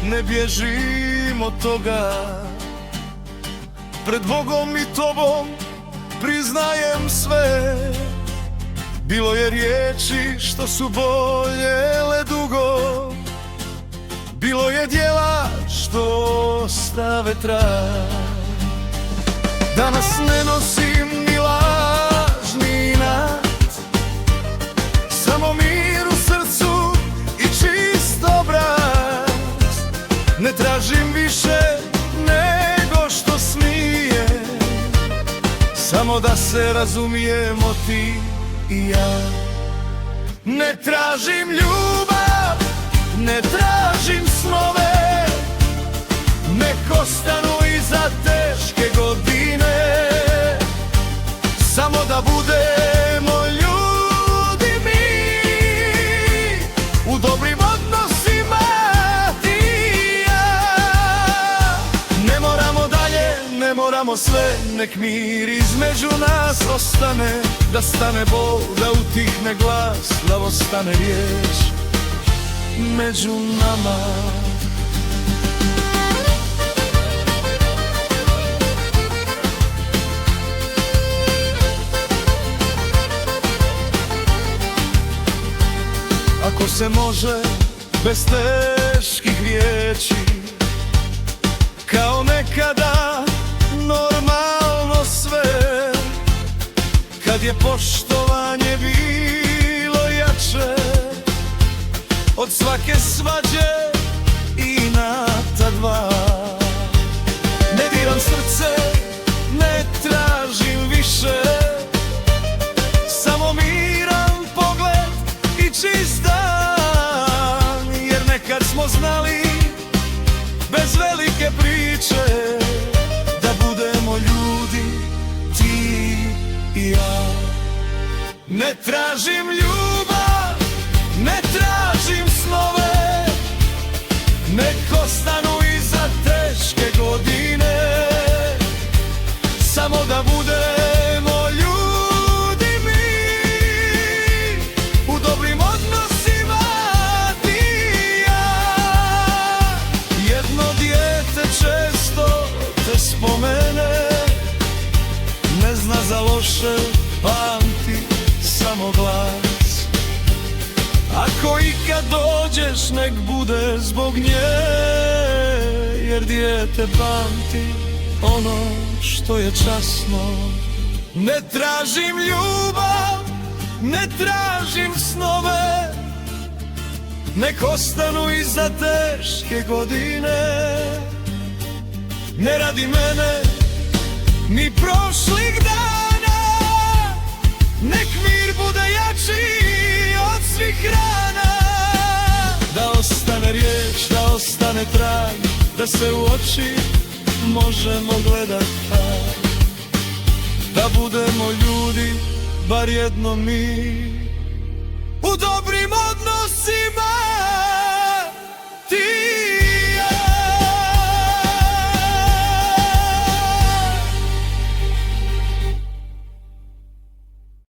ne bježim od toga. Pred Bogom i tobom priznajem sve. Bilo je riječi što su boljele dugo, bilo je djela što ostave trag. Danas ne nosim ni laž ni inat, samo mir u srcu i čist obraz. Ne tražim više nego što smije, samo da se razumijemo ti i ja. Ne tražim ljubav, ne tražim snove, nek ostanu iza teške godine. Samo da budemo ljudi mi, u dobrim odnosima ti i ja. Ne moramo dalje, ne moramo sve, nek mir između nas ostane. Da stane bol, da utihne glas, da ostane riječ među nama. Ako se može bez teških riječi, kao nekada normalno sve, kad je poštovanje bilo jače od svake svađe i inata dva. Ne diram srce, ne tražim više, samo miran pogled i čist dan. Jer nekad smo znali bez velike priče da budemo ljudi ti i ja. Ne tražim ljubav, ne tražim snove, nek ostanu iza teške godine. Samo da budemo ljudi mi, u dobrim odnosima ti i ja. Jedno dijete često te spomene, ne zna za loše, pamti samo glas. Ako ikad dođeš, nek bude zbog nje, jer dijete pamti ono što je časno. Ne tražim ljubav, ne tražim snove, nek ostanu iza teške godine. Ne radi mene ni prošlih dana, nek mir bude jači od svih rana. Da ostane riječ, da ostane trag, da se u oči možemo gledat tak. Da budemo ljudi, bar jedno mi, u dobrim odnosima ti